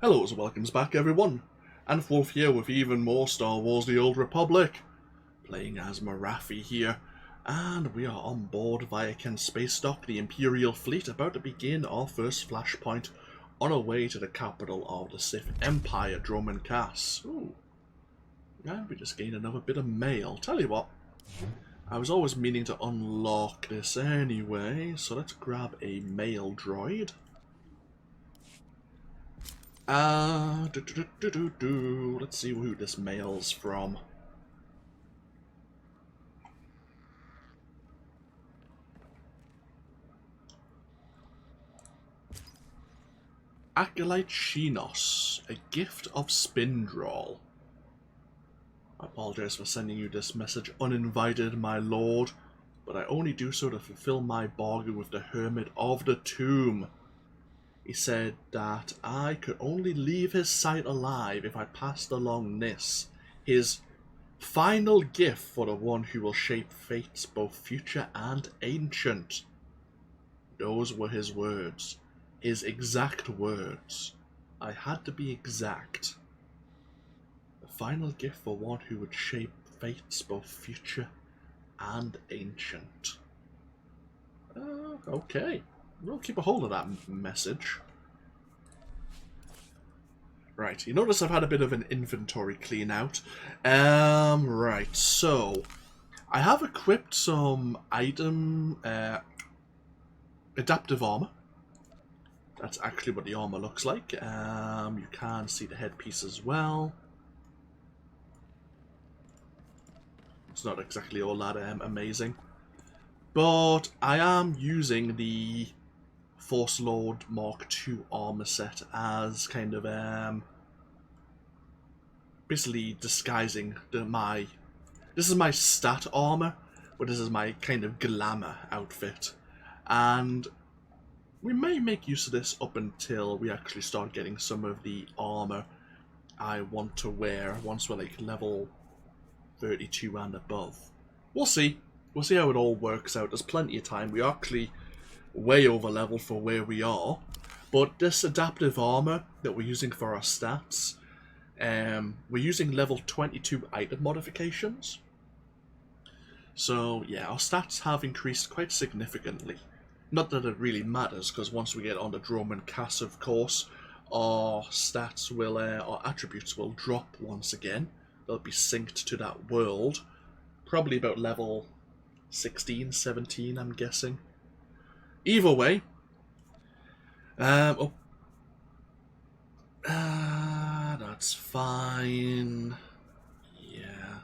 Hello and welcomes back everyone, AnthWolf here with even more Star Wars The Old Republic, playing as Morathi here, and we are on board Viachen's space dock, the Imperial fleet, about to begin our first flashpoint on our way to the capital of the Sith Empire, Dromund Kaas. Ooh, and we just gained another bit of mail. Tell you what, I was always meaning to unlock this anyway, so let's grab a mail droid. Let's see who this mail's from. Acolyte Shinos, a gift of Spindral. I apologize for sending you this message uninvited, my lord, but I only do so to fulfill my bargain with the Hermit of the Tomb. He said that I could only leave his sight alive if I passed along this, his final gift for the one who will shape fates both future and ancient. Those were his words, his exact words. I had to be exact. The final gift for one who would shape fates both future and ancient. Okay. We'll keep a hold of that message. Right, you notice I've had a bit of an inventory clean out. Right, so I have equipped some adaptive armor. That's actually what the armor looks like. You can see the headpiece as well. It's not exactly all that amazing. But I am using the Force Lord Mark II armor set as kind of basically disguising this is my stat armor, but this is my kind of glamour outfit, and we may make use of this up until we actually start getting some of the armor I want to wear once we're like level 32 and above. We'll see how it all works out. There's plenty of time. We're actually way over level for where we are, but this adaptive armor that we're using for our stats, we're using level 22 item modifications. So yeah, our stats have increased quite significantly. Not that it really matters, because once we get on the Dromund Kaas, of course, our stats will, our attributes will drop once again. They'll be synced to that world, probably about level 16, 17, I'm guessing. Either way, that's fine. Yeah.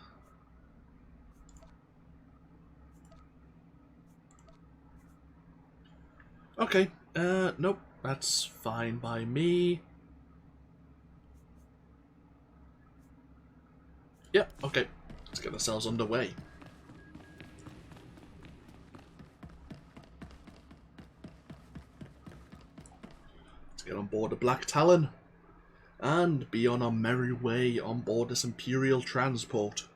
Okay, nope, that's fine by me. Yep, okay, let's get ourselves underway. Get on board the Black Talon and be on our merry way on board this Imperial transport.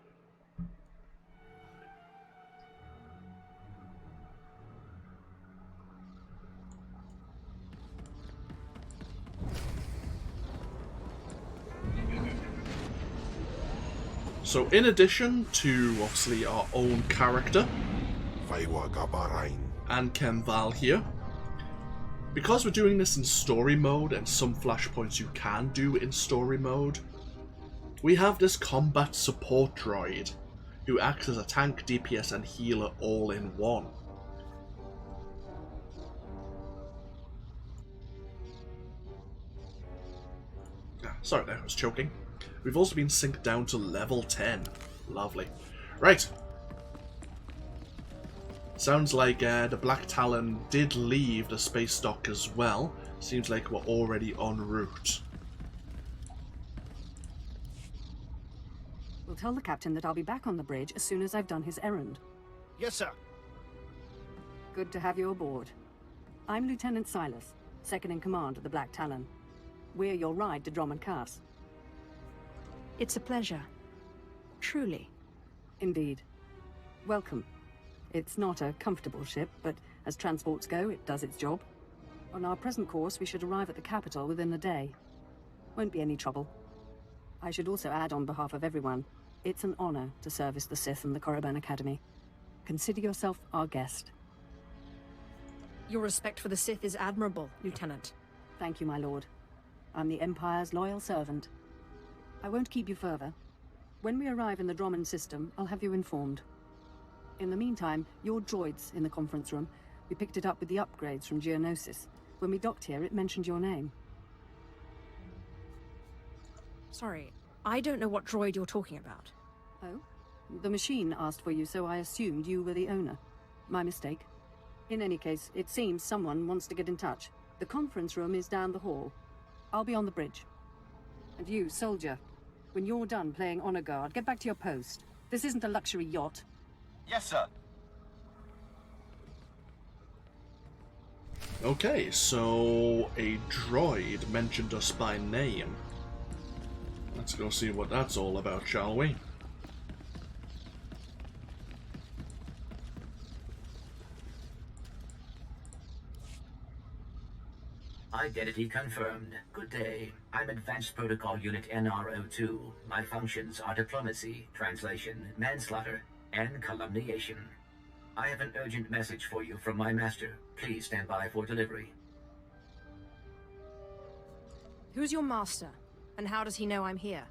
So in addition to obviously our own character and Kemval here, because we're doing this in story mode, and some flashpoints you can do in story mode, we have this combat support droid who acts as a tank, DPS and healer all in one. Sorry there, I was choking. We've also been synced down to level 10. Lovely. Right. Sounds like the Black Talon did leave the space dock as well. Seems like we're already en route. We'll tell the captain that I'll be back on the bridge as soon as I've done his errand. Yes, sir. Good to have you aboard. I'm Lieutenant Silas, second in command of the Black Talon. We're your ride to Dromund Kaas. It's a pleasure. Truly. Indeed. Welcome. It's not a comfortable ship, but as transports go, it does its job. On our present course, we should arrive at the capital within a day. Won't be any trouble. I should also add on behalf of everyone, it's an honor to service the Sith and the Korriban Academy. Consider yourself our guest. Your respect for the Sith is admirable, Lieutenant. Thank you, my lord. I'm the Empire's loyal servant. I won't keep you further. When we arrive in the Dromund system, I'll have you informed. In the meantime, your droid's in the conference room. We picked it up with the upgrades from Geonosis. When we docked here, it mentioned your name. Sorry, I don't know what droid you're talking about. Oh? The machine asked for you, so I assumed you were the owner. My mistake. In any case, it seems someone wants to get in touch. The conference room is down the hall. I'll be on the bridge. And you, soldier, when you're done playing honor guard, get back to your post. This isn't a luxury yacht. Yes, sir. Okay, so a droid mentioned us by name. Let's go see what that's all about, shall we? Identity confirmed. Good day. I'm Advanced Protocol Unit NR02. My functions are diplomacy, translation, manslaughter, and calumniation. I have an urgent message for you from my master. Please stand by for delivery. Who's your master? And how does he know I'm here?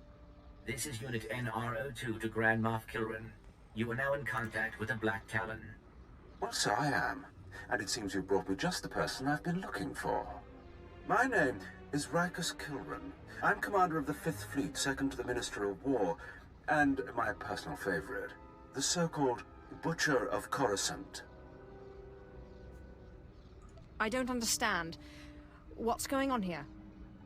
This is Unit NR02 to Grand Moff Kilran. You are now in contact with the Black Talon. Well, so I am. And it seems you brought me just the person I've been looking for. My name is Rikus Kilran. I'm commander of the 5th Fleet, second to the Minister of War, and my personal favorite, the so-called Butcher of Coruscant. I don't understand. What's going on here?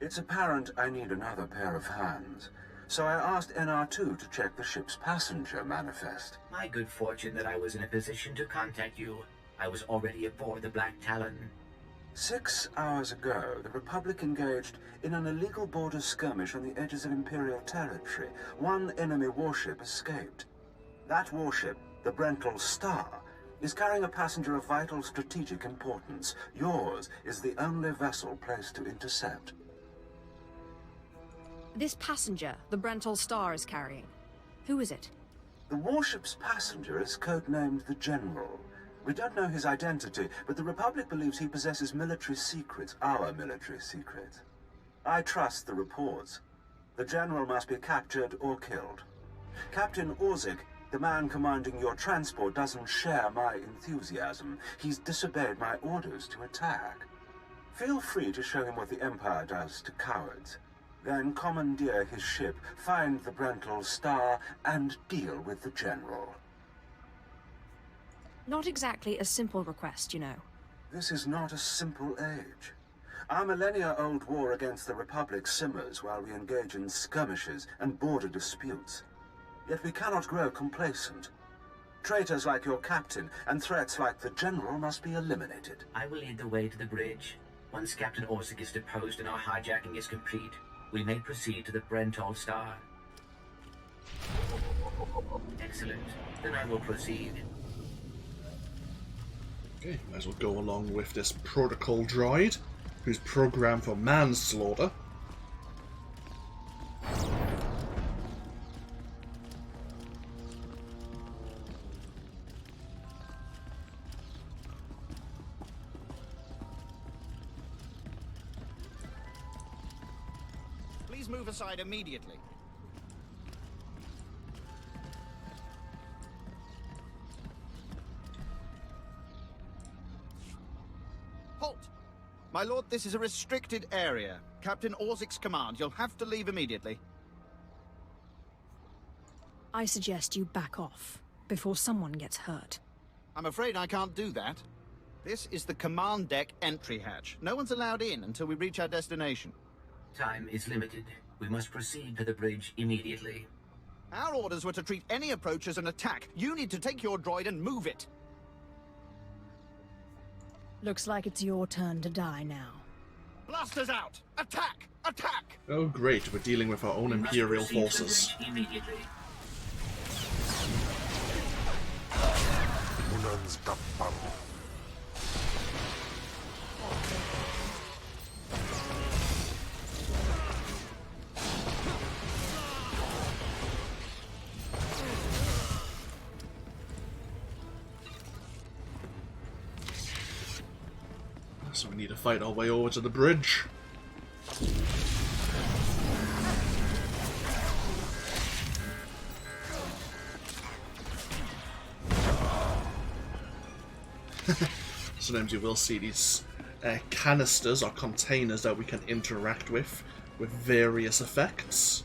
It's apparent I need another pair of hands, so I asked NR2 to check the ship's passenger manifest. My good fortune that I was in a position to contact you. I was already aboard the Black Talon. 6 hours ago, the Republic engaged in an illegal border skirmish on the edges of Imperial territory. One enemy warship escaped. That warship, the Brental Star, is carrying a passenger of vital strategic importance. Yours is the only vessel placed to intercept. This passenger, the Brental Star is carrying. Who is it? The warship's passenger is codenamed the General. We don't know his identity, but the Republic believes he possesses military secrets, our military secrets. I trust the reports. The General must be captured or killed. Captain Orzik, the man commanding your transport, doesn't share my enthusiasm. He's disobeyed my orders to attack. Feel free to show him what the Empire does to cowards. Then commandeer his ship, find the Brental Star, and deal with the General. Not exactly a simple request, you know. This is not a simple age. Our millennia-old war against the Republic simmers while we engage in skirmishes and border disputes. Yet we cannot grow complacent. Traitors like your captain and threats like the General must be eliminated. I will lead the way to the bridge. Once Captain Orzik is deposed and our hijacking is complete, we may proceed to the Brental Star. Excellent. Then I will proceed. Okay, might as well go along with this protocol droid, who's programmed for manslaughter. Please move aside immediately. Halt! My lord, this is a restricted area. Captain Orzik's command. You'll have to leave immediately. I suggest you back off, before someone gets hurt. I'm afraid I can't do that. This is the command deck entry hatch. No one's allowed in until we reach our destination. Time is limited. We must proceed to the bridge immediately. Our orders were to treat any approach as an attack. You need to take your droid and move it. Looks like it's your turn to die now. Blasters out! Attack! Attack! Oh great, we're dealing with our own We must Imperial proceed to the forces. bridge immediately. So we need to fight our way over to the bridge. Sometimes you will see these canisters or containers that we can interact with various effects.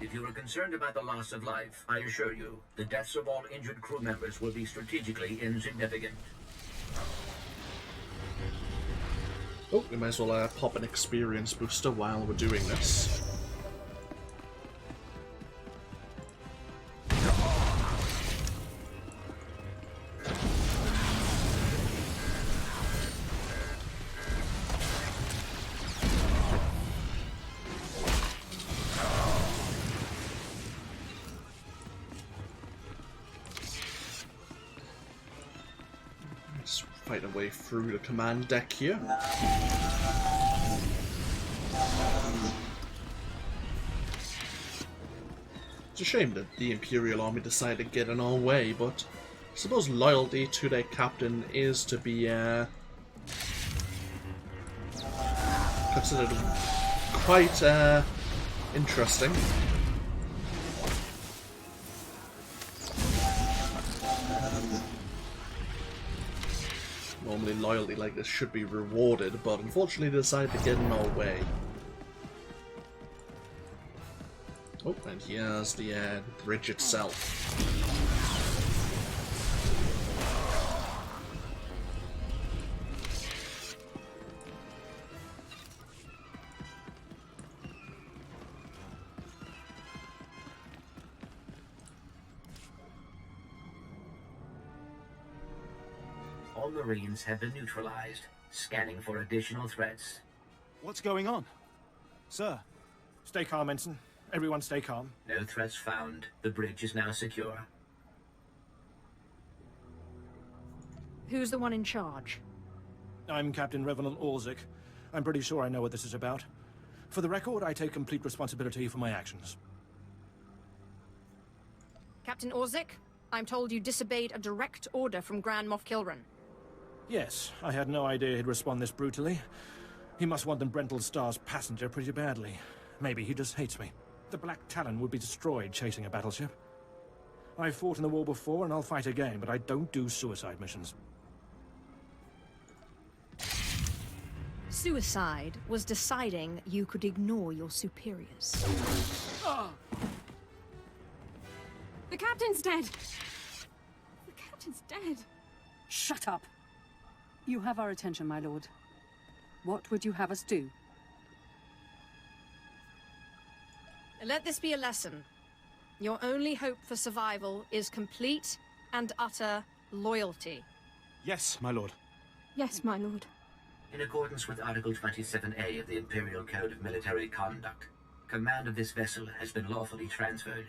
If you are concerned about the loss of life, I assure you, the deaths of all injured crew members will be strategically insignificant. Oh, we might as well pop an experience booster while we're doing this. Let's fight our way through the command deck here. It's a shame that the Imperial Army decided to get in our way, but I suppose loyalty to their captain is to be considered quite interesting. Normally loyalty like this should be rewarded, but unfortunately they decided to get in our way. Oh, and here's the bridge itself. All Marines have been neutralized, scanning for additional threats. What's going on? Sir, stay calm, Ensign. Everyone stay calm. No threats found. The bridge is now secure. Who's the one in charge? I'm Captain Revenant Orzik. I'm pretty sure I know what this is about. For the record, I take complete responsibility for my actions. Captain Orzik, I'm told you disobeyed a direct order from Grand Moff Kilran. Yes, I had no idea he'd respond this brutally. He must want the Brental Star's passenger pretty badly. Maybe he just hates me. The Black Talon would be destroyed chasing a battleship. I've fought in the war before and I'll fight again, but I don't do suicide missions. Suicide was deciding you could ignore your superiors. The captain's dead! The captain's dead! Shut up! You have our attention, my lord. What would you have us do? Let this be a lesson. Your only hope for survival is complete and utter loyalty. Yes, my lord. Yes, my lord. In accordance with Article 27A of the Imperial Code of Military Conduct, command of this vessel has been lawfully transferred.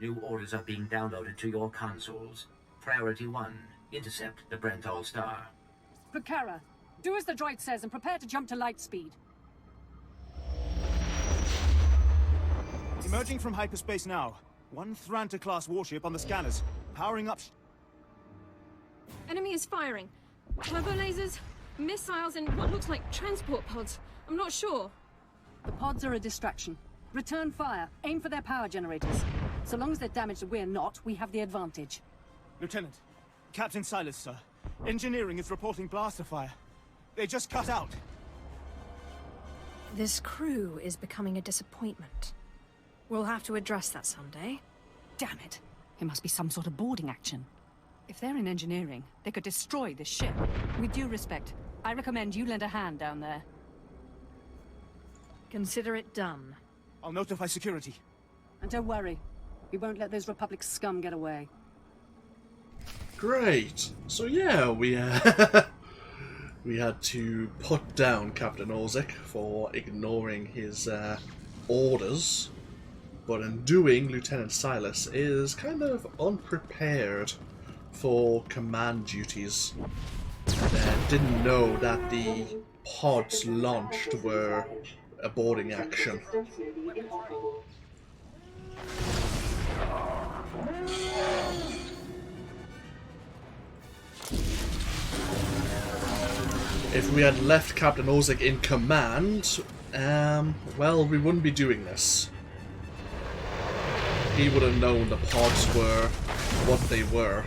New orders are being downloaded to your consoles. Priority 1, intercept the Brental Star. Prakara, do as the droid says and prepare to jump to light speed. Emerging from hyperspace now. One Thranta-class warship on the scanners. Powering up. Enemy is firing. Turbo lasers, missiles, and what looks like transport pods. I'm not sure. The pods are a distraction. Return fire. Aim for their power generators. So long as they're damaged and we're not, we have the advantage. Lieutenant, Captain Silas, sir. Engineering is reporting blaster fire. They just cut out. This crew is becoming a disappointment. We'll have to address that someday. Damn it. It must be some sort of boarding action. If they're in engineering, they could destroy this ship. With due respect, I recommend you lend a hand down there. Consider it done. I'll notify security. And don't worry. We won't let those Republic scum get away. Great. So yeah, we we had to put down Captain Orzik for ignoring his orders. But in doing, Lieutenant Silas is kind of unprepared for command duties. Didn't know that the pods launched were a boarding action. If we had left Captain Ozek in command, well, we wouldn't be doing this. He would have known the pods were what they were.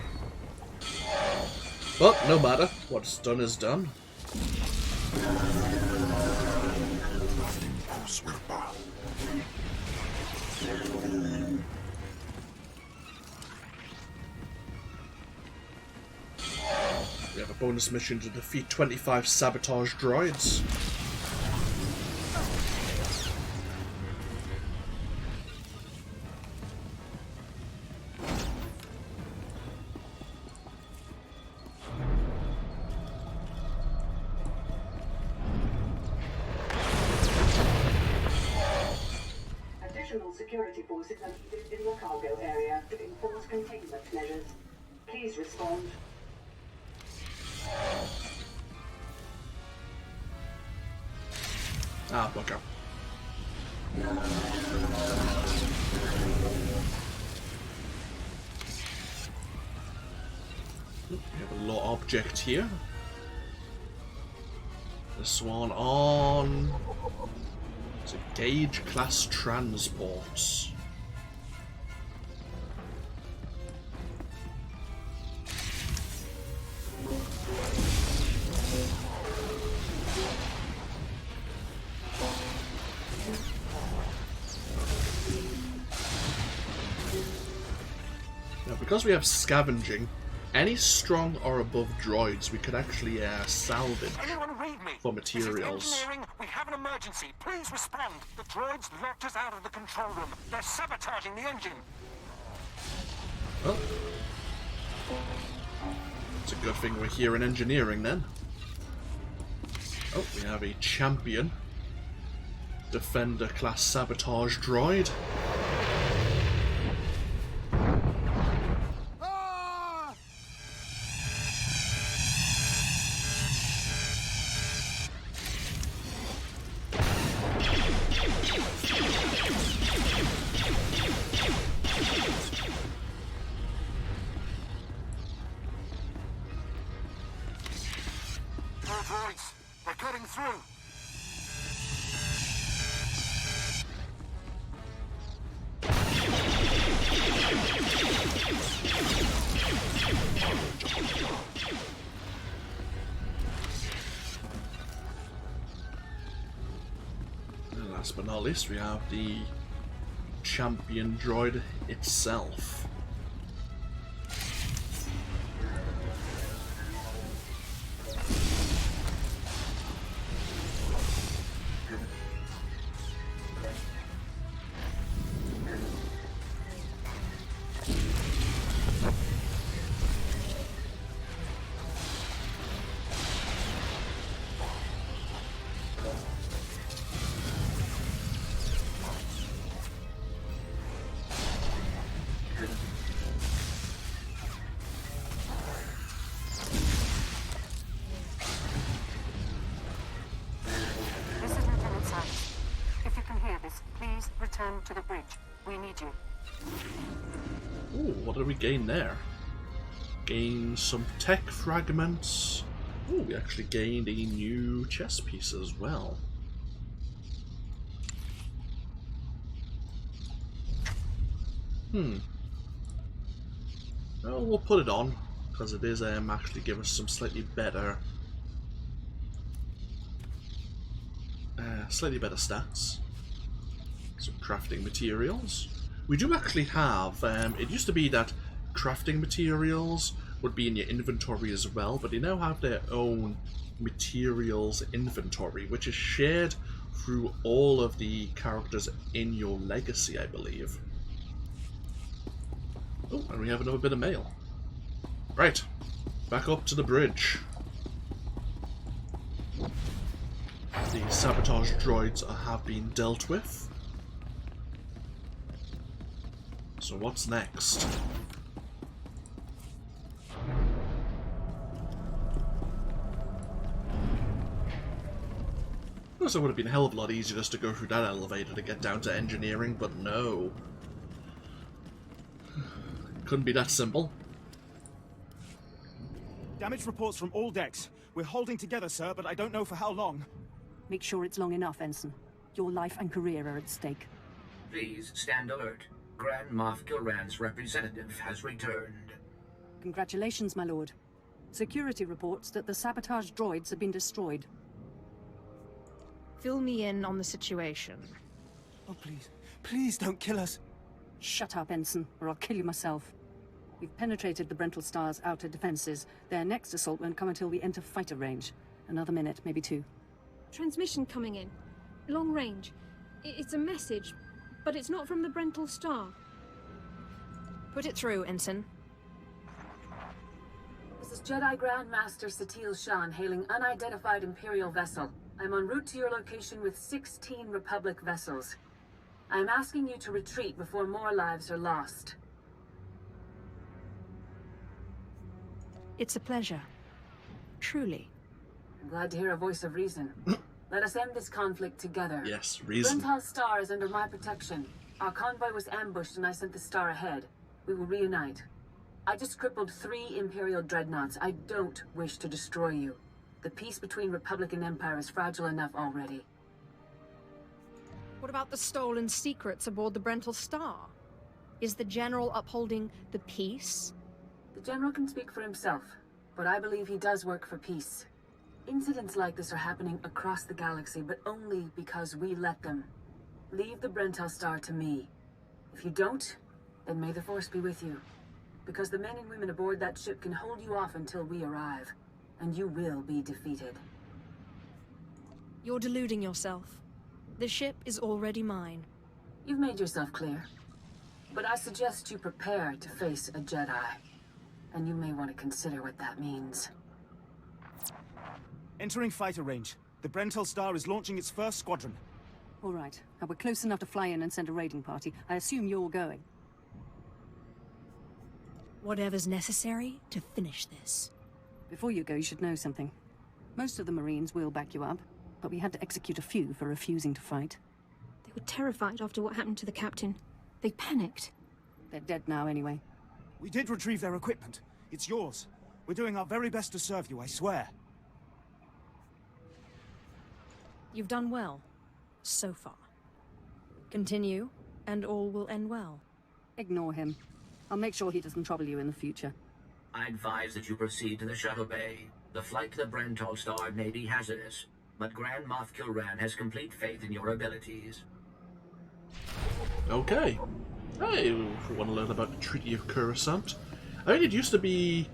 But no matter, what's done is done. We have a bonus mission to defeat 25 sabotage droids. Additional security forces are needed in the cargo area to enforce containment measures. Please respond. Ah, bugger. We have a little object here. This one on... It's a Gauge class transports. Because we have scavenging, any strong or above droids we could actually salvage for materials. This is engineering. We have an emergency. Please respond. The droids locked us out of the control room. They're sabotaging the engine. Well, it's a good thing we're here in engineering then. Oh, we have a champion Defender class sabotage droid. Droids, they're cutting through. And last but not least, we have the champion droid itself. Return to the bridge. We need you. Ooh, what did we gain there? Gain some tech fragments. Ooh, we actually gained a new chess piece as well. Well, we'll put it on, because it is actually give us some slightly better stats. Some crafting materials. We do actually have, it used to be that crafting materials would be in your inventory as well, but they now have their own materials inventory, which is shared through all of the characters in your legacy, I believe. Oh, and we have another bit of mail. Right, back up to the bridge. The sabotage droids have been dealt with. So what's next? course, it would have been a hell of a lot easier just to go through that elevator to get down to engineering, but no. Couldn't be that simple. Damage reports from all decks. We're holding together, sir, but I don't know for how long. Make sure it's long enough, Ensign. Your life and career are at stake. Please stand alert. Grand Moff Kilran's representative has returned. Congratulations, my lord. Security reports that the sabotage droids have been destroyed. Fill me in on the situation. Oh, please. Please don't kill us. Shut up, Ensign, or I'll kill you myself. We've penetrated the Brental Star's outer defenses. Their next assault won't come until we enter fighter range. Another minute, maybe 2. Transmission coming in. Long range. It's a message, but it's not from the Brental Star. Put it through, Ensign. This is Jedi Grand Master Satil Shan hailing unidentified Imperial vessel. I'm en route to your location with 16 Republic vessels. I'm asking you to retreat before more lives are lost. It's a pleasure. Truly. I'm glad to hear a voice of reason. Let us end this conflict together. Yes, reason. Brental Star is under my protection. Our convoy was ambushed and I sent the Star ahead. We will reunite. I just crippled 3 Imperial dreadnoughts. I don't wish to destroy you. The peace between Republic and Empire is fragile enough already. What about the stolen secrets aboard the Brental Star? Is the General upholding the peace? The General can speak for himself, but I believe he does work for peace. Incidents like this are happening across the galaxy, but only because we let them. Leave the Brental Star to me. If you don't, then may the Force be with you. Because the men and women aboard that ship can hold you off until we arrive, and you will be defeated. You're deluding yourself. The ship is already mine. You've made yourself clear. But I suggest you prepare to face a Jedi. And you may want to consider what that means. Entering fighter range. The Brental Star is launching its first squadron. All right. Now we're close enough to fly in and send a raiding party. I assume you're going. Whatever's necessary to finish this. Before you go, you should know something. Most of the Marines will back you up, but we had to execute a few for refusing to fight. They were terrified after what happened to the captain. They panicked. They're dead now anyway. We did retrieve their equipment. It's yours. We're doing our very best to serve you, I swear. You've done well. So far. Continue, and all will end well. Ignore him. I'll make sure he doesn't trouble you in the future. I advise that you proceed to the shuttle bay. The flight to the Brental Star may be hazardous, but Grand Moff Kilran has complete faith in your abilities. Okay. I want to learn about the Treaty of Coruscant. I mean, it used to be...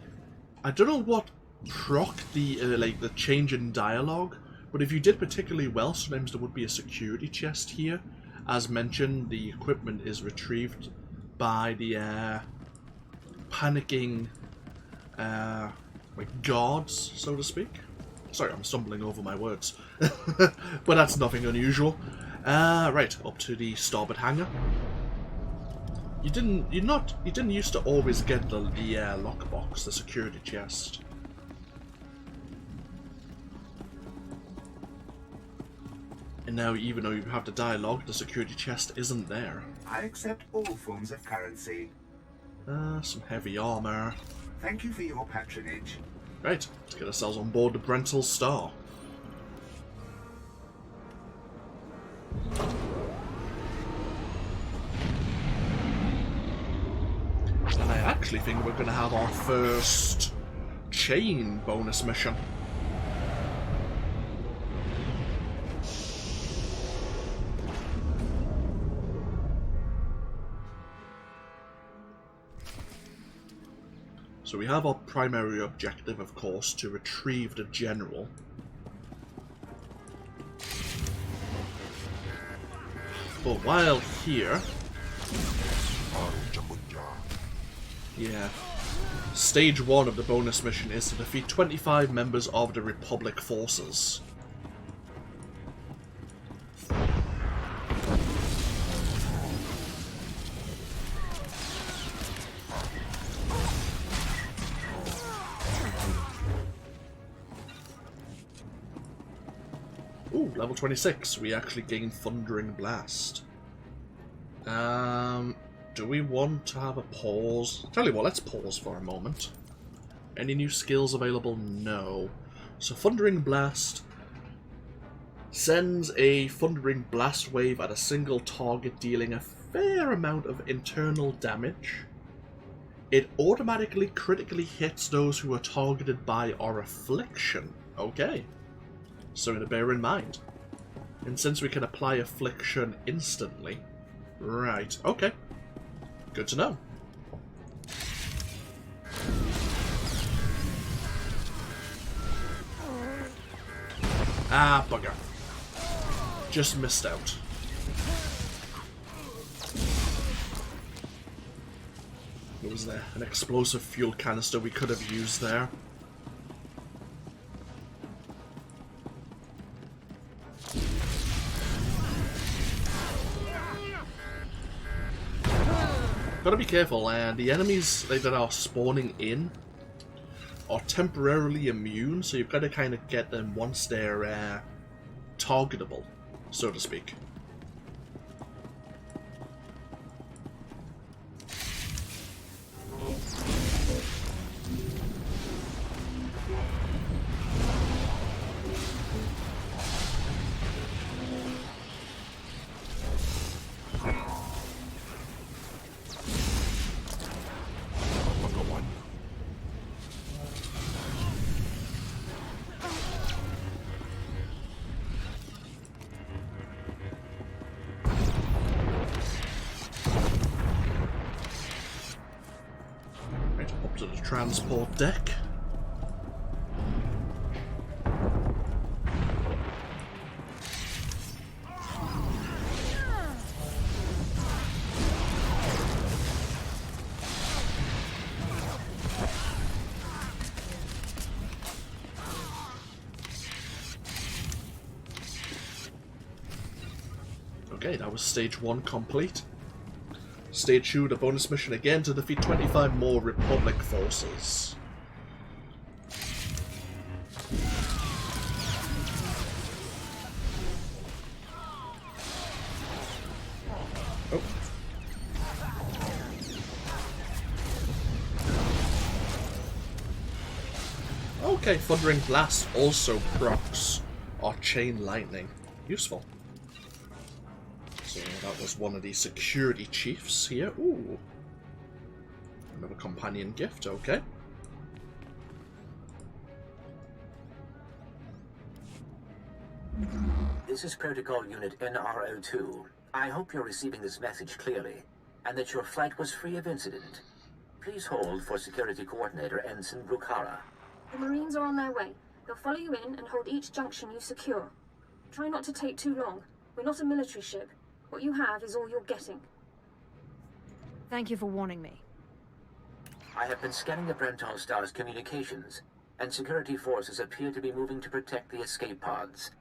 I don't know what proc the the change in dialogue, but if you did particularly well, sometimes there would be a security chest here. As mentioned, the equipment is retrieved by the panicking guards, so to speak. Sorry, I'm stumbling over my words, but that's nothing unusual. Right, up to the starboard hangar. You didn't used to always get the lockbox, the security chest. And now, even though you have the dialogue, the security chest isn't there. I accept all forms of currency. Some heavy armor. Thank you for your patronage. Right, let's get ourselves on board the Brental Star. And I actually think we're going to have our first chain bonus mission. So we have our primary objective, of course, to retrieve the General. But while here... Yeah. Stage 1 of the bonus mission is to defeat 25 members of the Republic forces. Ooh, level 26. We actually gain Thundering Blast. Do we want to have a pause? Tell you what, let's pause for a moment. Any new skills available? No. So Thundering Blast sends a Thundering Blast wave at a single target, dealing a fair amount of internal damage. It automatically critically hits those who are targeted by our affliction. Okay. Something to bear in mind. And since we can apply affliction instantly... Right, okay. Good to know. Ah, bugger. Just missed out. What was there? An explosive fuel canister we could have used there. Gotta be careful, and the enemies that are spawning in are temporarily immune, so you've got to kind of get them once they're targetable, so to speak. Transport deck. Okay, that was stage 1 complete. Stage 2, the bonus mission again to defeat 25 more Republic forces. Oh. Okay, Thundering Blast also procs our Chain Lightning. Useful. So that was one of the security chiefs here. Ooh. Another companion gift, okay. This is Protocol Unit NRO2. I hope you're receiving this message clearly, and that your flight was free of incident. Please hold for Security Coordinator Ensign Brukhara. The Marines are on their way. They'll follow you in and hold each junction you secure. Try not to take too long. We're not a military ship. What you have is all you're getting. Thank you for warning me. I have been scanning the Brental Star's communications, and security forces appear to be moving to protect the escape pods.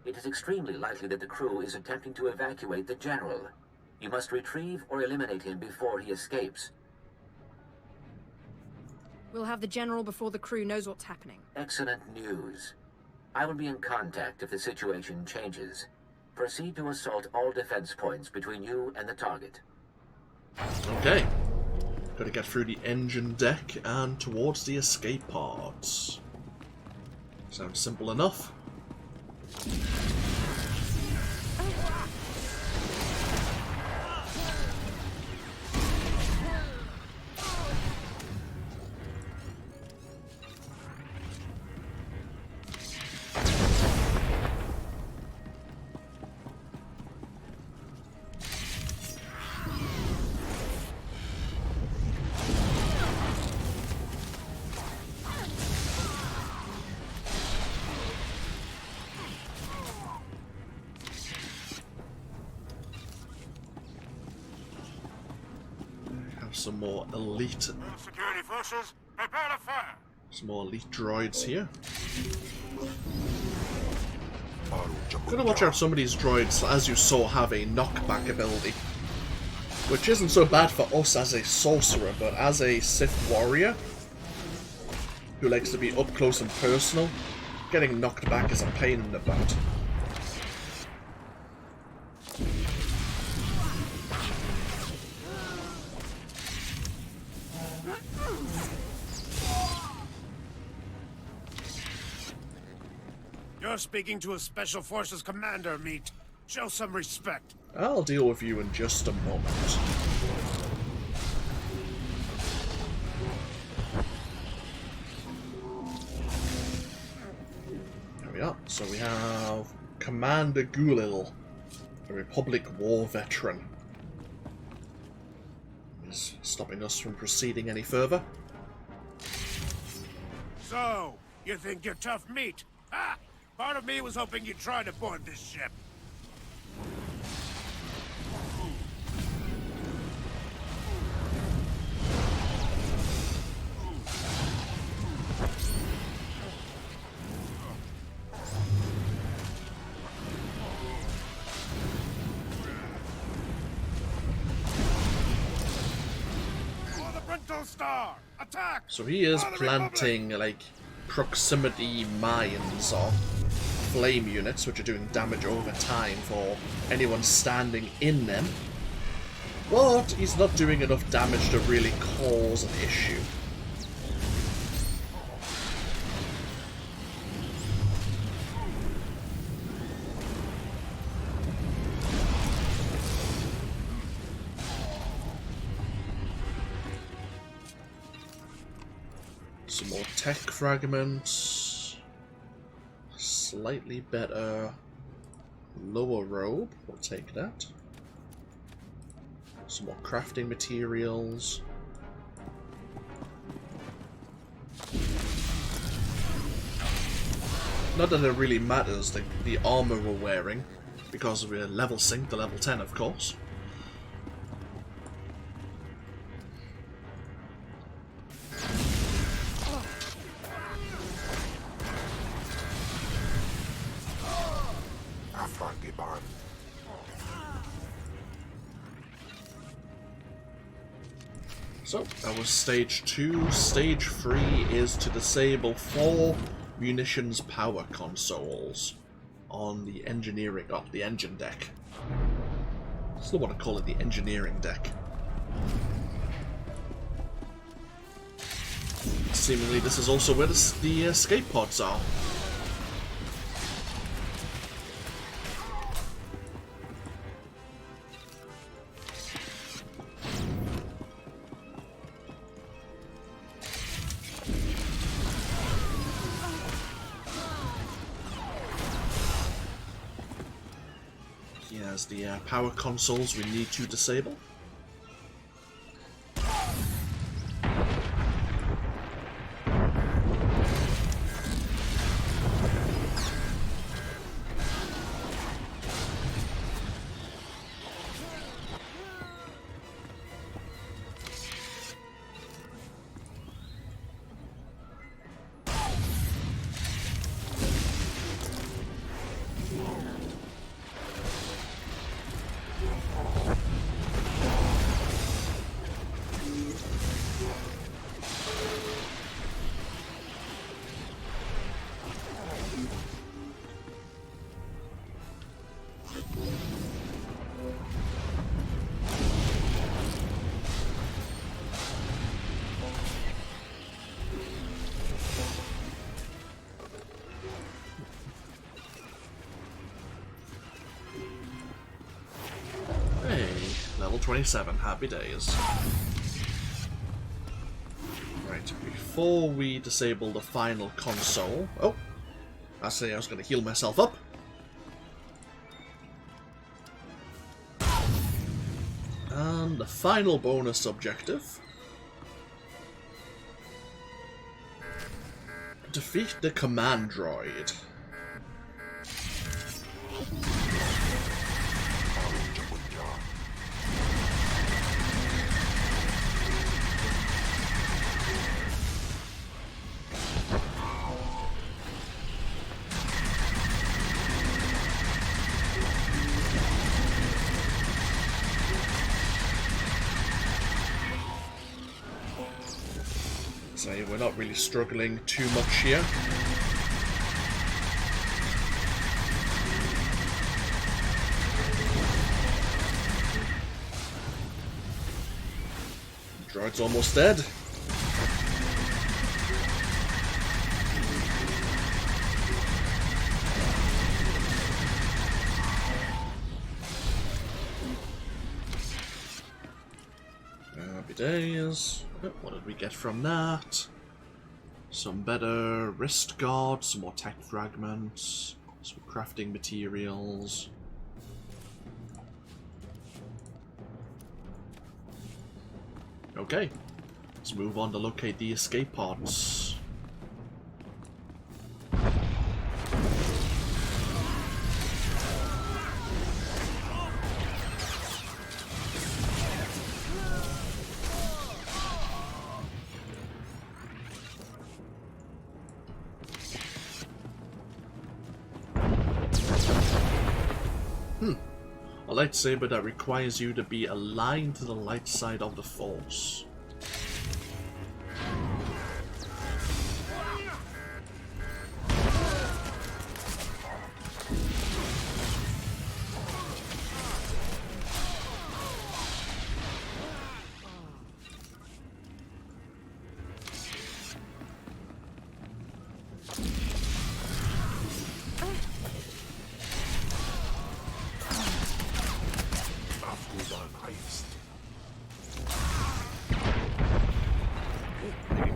It is extremely likely that the crew is attempting to evacuate the General. You must retrieve or eliminate him before he escapes. We'll have the General before the crew knows what's happening. Excellent news. I will be in contact if the situation changes. Proceed to assault all defense points between you and the target. Okay. Gotta get through the engine deck and towards the escape pods. Sounds simple enough. Some more elite. Security forces, prepare to fire. Some more elite droids here. Gotta watch out, some of these droids, as you saw, have a knockback ability. Which isn't so bad for us as a sorcerer, but as a Sith warrior, who likes to be up close and personal, getting knocked back is a pain in the butt. You're speaking to a Special Forces commander, Meat. Show some respect. I'll deal with you in just a moment. There we are. So we have Commander Gulil, a Republic War veteran. He's stopping us from proceeding any further. So, you think you're tough meat? Ha! Part of me was hoping you'd try to board this ship. Star, attack! So he is planting like proximity mines or flame units, which are doing damage over time for anyone standing in them. But he's not doing enough damage to really cause an issue. Some more tech fragments. Slightly better lower robe. We'll take that. Some more crafting materials. Not that it really matters, the armor we're wearing, because we're level synced to level 10, of course. So, that was stage 2. Stage 3 is to disable 4 munitions power consoles on the the engine deck. I still want to call it the engineering deck. Seemingly this is also where the escape pods are. The power consoles we need to disable. Level 27, happy days. Right, before we disable the final console... Oh! I say I was going to heal myself up. And the final bonus objective. Defeat the command droid. We're not really struggling too much here. Droid's almost dead. days. What did we get from that? Some better wrist guards, some more tech fragments, some crafting materials. Okay, let's move on to locate the escape pods. A lightsaber that requires you to be aligned to the light side of the Force.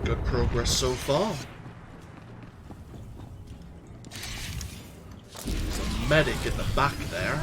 Good progress so far. There's a medic in the back there.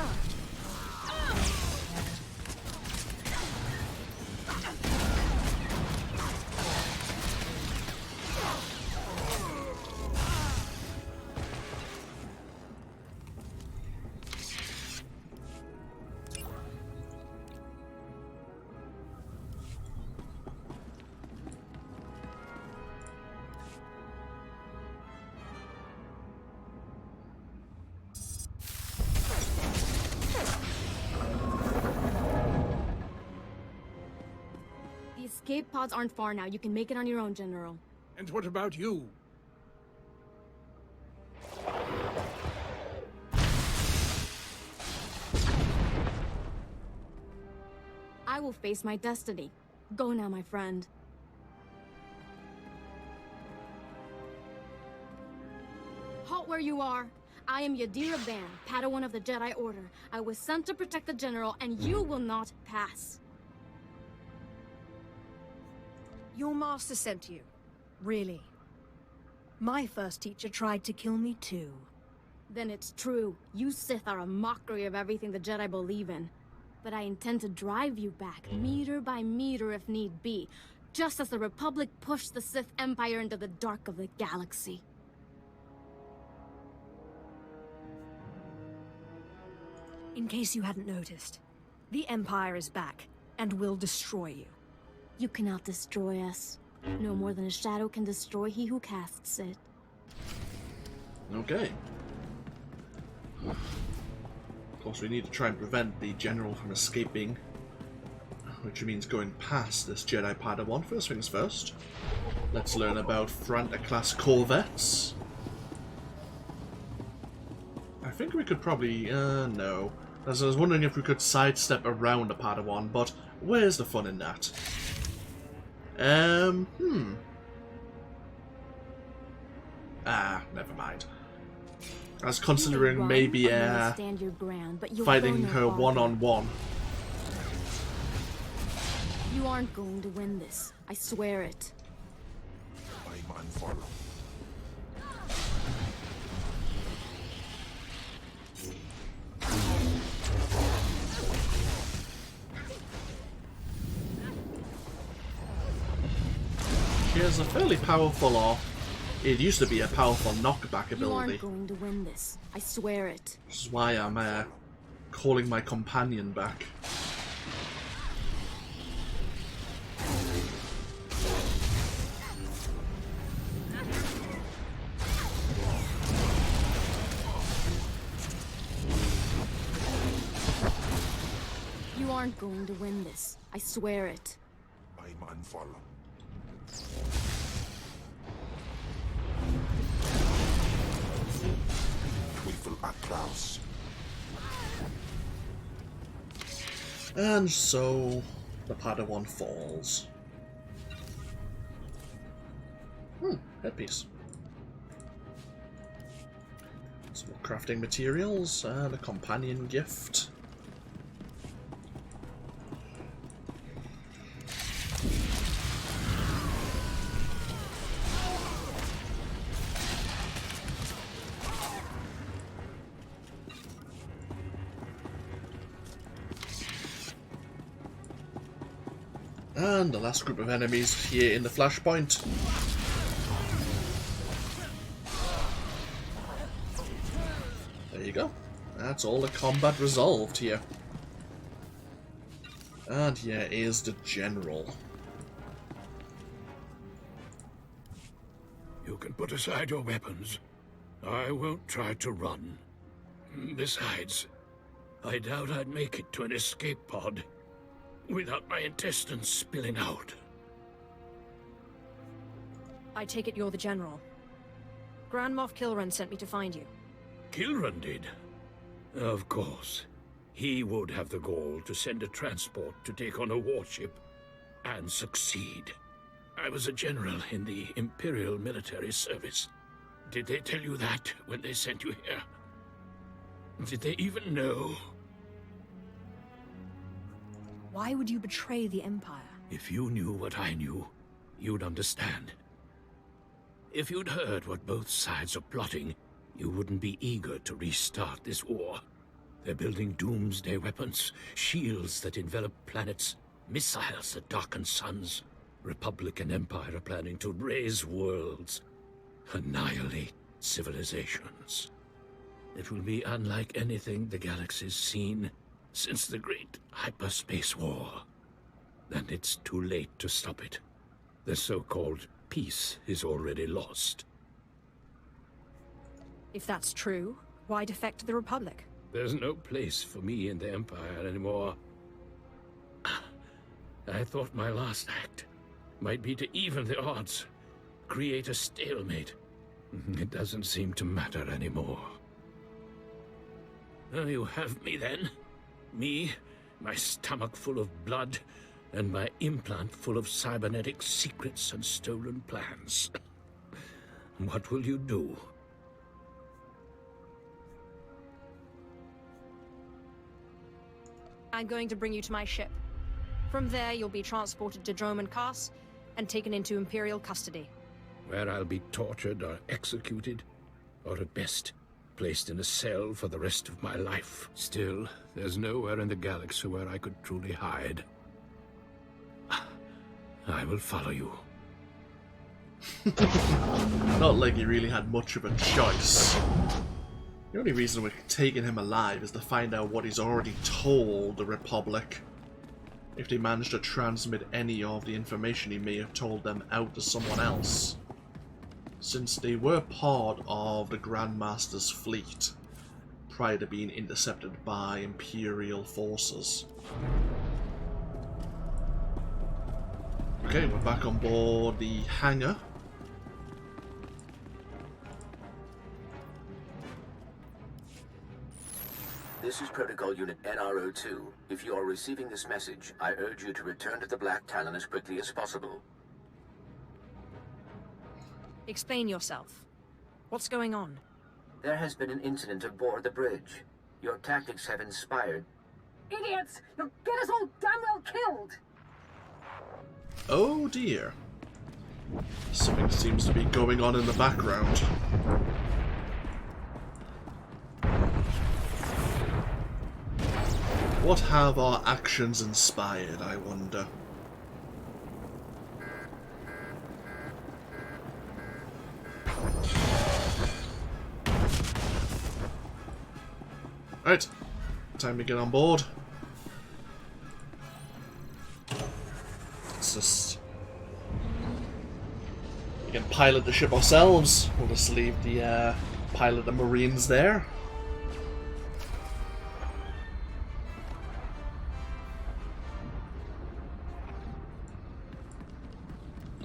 Escape pods aren't far now. You can make it on your own, General. And what about you? I will face my destiny. Go now, my friend. Halt where you are. I am Yadira Ban, Padawan of the Jedi Order. I was sent to protect the General, and you will not pass. Your master sent you? Really? My first teacher tried to kill me too. Then it's true. You Sith are a mockery of everything the Jedi believe in. But I intend to drive you back, meter by meter if need be, just as the Republic pushed the Sith Empire into the dark of the galaxy. In case you hadn't noticed, the Empire is back, and will destroy you. You cannot destroy us. No more than a shadow can destroy he who casts it. Okay. Of course, we need to try and prevent the General from escaping, which means going past this Jedi Padawan. First things first, let's learn about Franta-class corvettes. I think we could probably, no. As I was wondering if we could sidestep around a Padawan, but where's the fun in that? Never mind. I was considering maybe fighting her one-on-one. You aren't going to win this. I swear it. She has a fairly powerful, or it used to be a powerful knockback ability. You aren't going to win this. I swear it. Which is why I'm calling my companion back. You aren't going to win this. I swear it. And so the Padawan falls. Headpiece. Some more crafting materials and a companion gift. And the last group of enemies here in the flashpoint. There you go. That's all the combat resolved here. And here is the General. You can put aside your weapons. I won't try to run. Besides, I doubt I'd make it to an escape pod without my intestines spilling out. I take it you're the General. Grand Moff Kilran sent me to find you. Kilran did? Of course. He would have the gall to send a transport to take on a warship and succeed. I was a general in the Imperial military service. Did they tell you that when they sent you here? Did they even know? Why would you betray the Empire? If you knew what I knew, you'd understand. If you'd heard what both sides are plotting, you wouldn't be eager to restart this war. They're building doomsday weapons, shields that envelop planets, missiles that darken suns. Republic and Empire are planning to raise worlds, annihilate civilizations. It will be unlike anything the galaxy's seen since the Great Hyperspace War. And it's too late to stop it. The so-called peace is already lost. If that's true, why defect to the Republic? There's no place for me in the Empire anymore. I thought my last act might be to even the odds, create a stalemate. It doesn't seem to matter anymore. You have me then. Me, my stomach full of blood, and my implant full of cybernetic secrets and stolen plans. What will you do? I'm going to bring you to my ship. From there, you'll be transported to Dromund Kaas and taken into Imperial custody. Where I'll be tortured or executed, or at best, placed in a cell for the rest of my life. Still, there's nowhere in the galaxy where I could truly hide. I will follow you. Not like he really had much of a choice. The only reason we're taking him alive is to find out what he's already told the Republic. If they manage to transmit any of the information he may have told them out to someone else. Since they were part of the Grand Master's fleet prior to being intercepted by Imperial forces. Okay, we're back on board the hangar. This is Protocol Unit NRO2. If you are receiving this message, I urge you to return to the Black Talon as quickly as possible. Explain yourself. What's going on? There has been an incident aboard the bridge. Your tactics have inspired... Idiots! You'll get us all damn well killed! Oh dear. Something seems to be going on in the background. What have our actions inspired, I wonder? Right, time to get on board. Let's just... We can pilot the ship ourselves. We'll just leave the pilot the Marines there.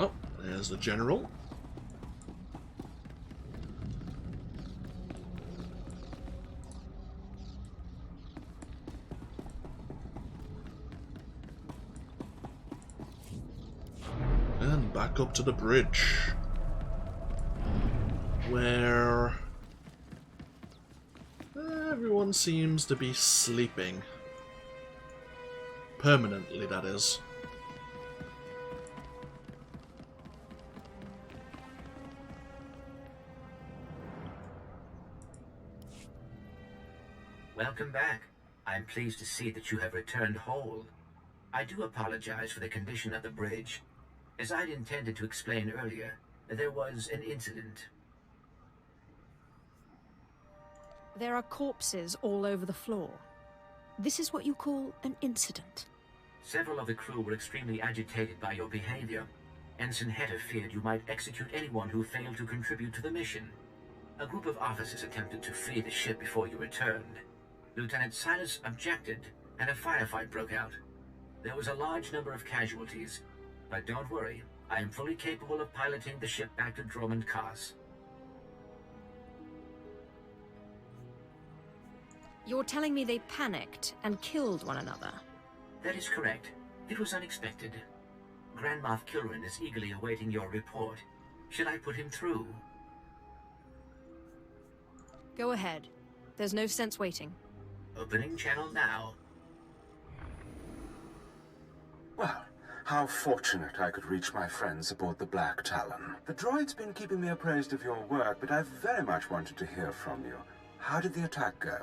Oh, there's the General. And back up to the bridge, where everyone seems to be sleeping. Permanently, that is. Welcome back. I'm pleased to see that you have returned whole. I do apologize for the condition of the bridge. As I'd intended to explain earlier, there was an incident. There are corpses all over the floor. This is what you call an incident? Several of the crew were extremely agitated by your behavior. Ensign Hedder feared you might execute anyone who failed to contribute to the mission. A group of officers attempted to flee the ship before you returned. Lieutenant Silas objected, and a firefight broke out. There was a large number of casualties, but don't worry, I am fully capable of piloting the ship back to Dromund Kaas. You're telling me they panicked and killed one another? That is correct. It was unexpected. Grand Moff Kilrin is eagerly awaiting your report. Should I put him through? Go ahead. There's no sense waiting. Opening channel now. Well, how fortunate I could reach my friends aboard the Black Talon. The droid's been keeping me appraised of your work, but I've very much wanted to hear from you. How did the attack go?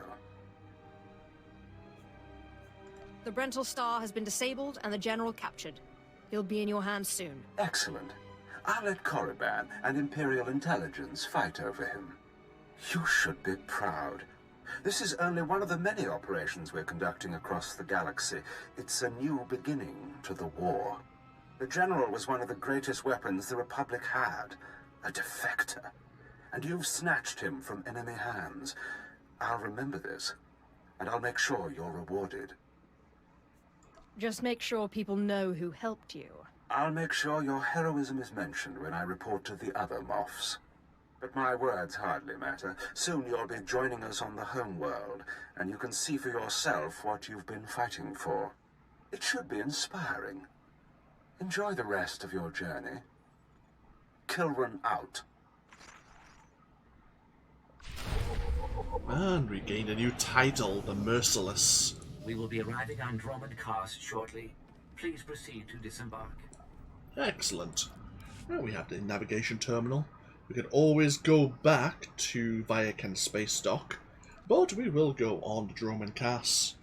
The Brental Star has been disabled and the General captured. He'll be in your hands soon. Excellent. I'll let Korriban and Imperial Intelligence fight over him. You should be proud. This is only one of the many operations we're conducting across the galaxy. It's a new beginning to the war. The General was one of the greatest weapons the Republic had, a defector. And you've snatched him from enemy hands. I'll remember this, and I'll make sure you're rewarded. Just make sure people know who helped you. I'll make sure your heroism is mentioned when I report to the other Moffs. But my words hardly matter. Soon you'll be joining us on the homeworld, and you can see for yourself what you've been fighting for. It should be inspiring. Enjoy the rest of your journey. Kilrin out. And we gained a new title, the Merciless. We will be arriving on Dromund Kaas shortly. Please proceed to disembark. Excellent. Now we have the navigation terminal. We can always go back to Viacan Space Dock, but we will go on to Dromund Kaas.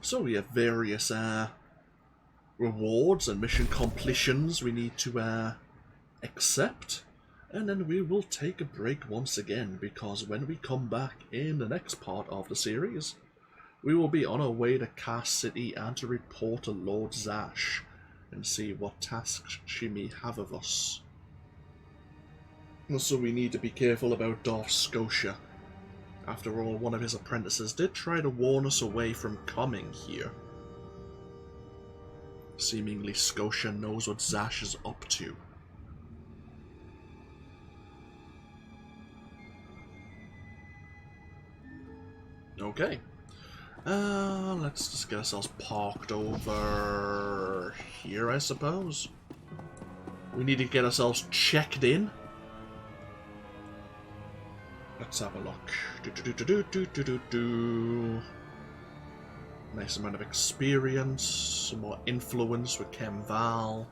So we have various rewards and mission completions we need to accept, and then we will take a break once again, because when we come back in the next part of the series, we will be on our way to Kaas City and to report to Lord Zash and see what tasks she may have of us. Also, we need to be careful about Darth Scotia. After all, one of his apprentices did try to warn us away from coming here. Seemingly Scotia knows what Zash is up to. Okay. Let's just get ourselves parked over here, I suppose. We need to get ourselves checked in. Let's have a look. Nice amount of experience, some more influence with Kemval.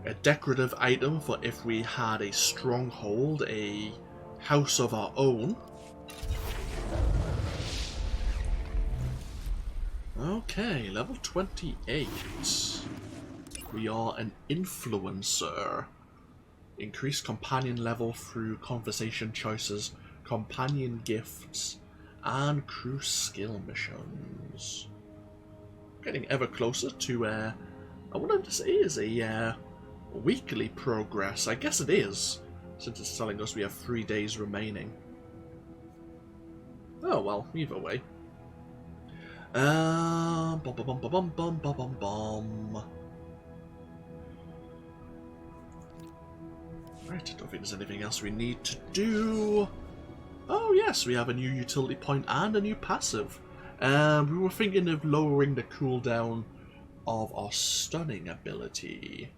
A decorative item for if we had a stronghold, a house of our own. Okay, level 28. We are an influencer. Increased companion level through conversation choices, companion gifts, and crew skill missions. Getting ever closer to, I wonder if this is a weekly progress. I guess it is, since it's telling us we have 3 days remaining. Oh well, either way. Bum bum bum bum bum bum bum bum. Right, I don't think there's anything else we need to do. Oh yes, we have a new utility point and a new passive. We were thinking of lowering the cooldown of our stunning ability.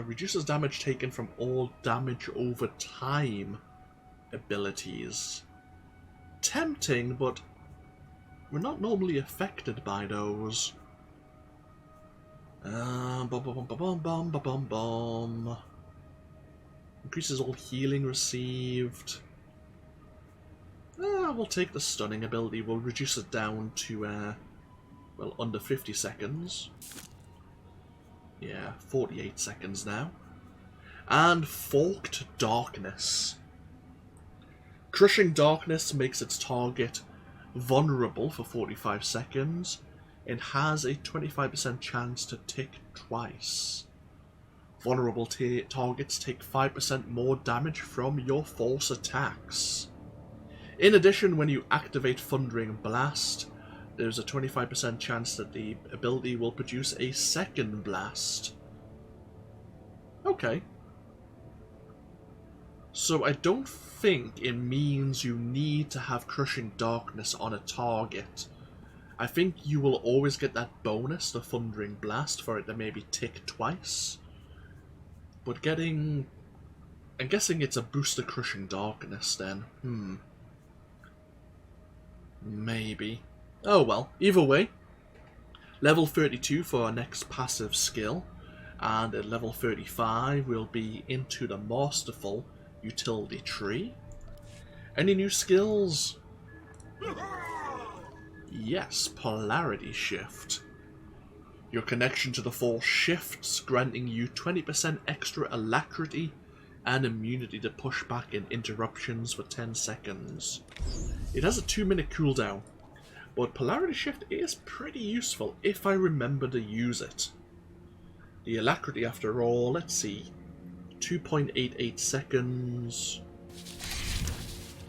Reduces damage taken from all damage over time abilities. Tempting, but we're not normally affected by those. increases all healing received. We'll take the stunning ability. We'll reduce it down to, well, under 50 seconds. Yeah, 48 seconds now. And Forked Darkness. Crushing Darkness makes its target vulnerable for 45 seconds. It has a 25% chance to tick twice. Vulnerable targets take 5% more damage from your force attacks. In addition, when you activate Thundering Blast, there's a 25% chance that the ability will produce a second blast. Okay. So I don't think it means you need to have Crushing Darkness on a target. I think you will always get that bonus, the Thundering Blast, for it to maybe tick twice. But getting... I'm guessing it's a booster Crushing Darkness then. Maybe. Oh well, either way. Level 32 for our next passive skill. And at level 35 we'll be into the Masterful Utility Tree. Any new skills? Yes, Polarity Shift. Your connection to the Force shifts, granting you 20% extra alacrity and immunity to push back in interruptions for 10 seconds. It has a 2-minute cooldown, but Polarity Shift is pretty useful if I remember to use it. The alacrity, after all, let's see, 2.88 seconds,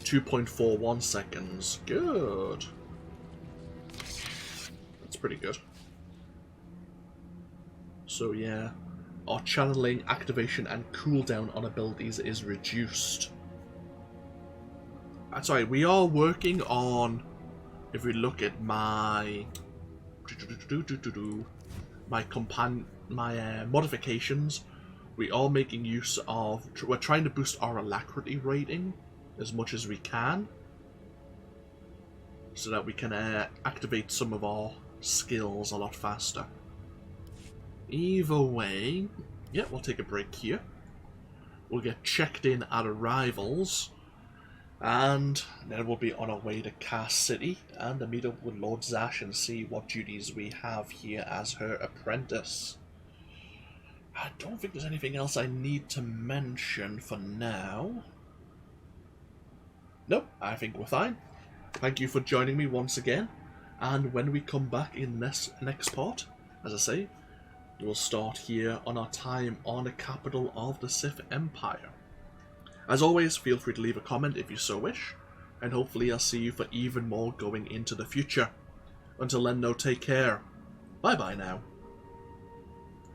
2.41 seconds, good. That's pretty good. So yeah, our channeling, activation and cooldown on abilities is reduced. Sorry, we are working on, if we look at my modifications, we are making use of, we're trying to boost our alacrity rating as much as we can, so that we can activate some of our skills a lot faster. Either way, yeah, we'll take a break here. We'll get checked in at arrivals, and then we'll be on our way to Kaas City and to meet up with Lord Zash and see what duties we have here as her apprentice. I don't think there's anything else I need to mention for now. Nope, I think we're fine. Thank you for joining me once again, and when we come back in this next part, as I say, we'll start here on our time on the capital of the Sith Empire. As always, feel free to leave a comment if you so wish, and hopefully I'll see you for even more going into the future. Until then, though, take care. Bye bye now.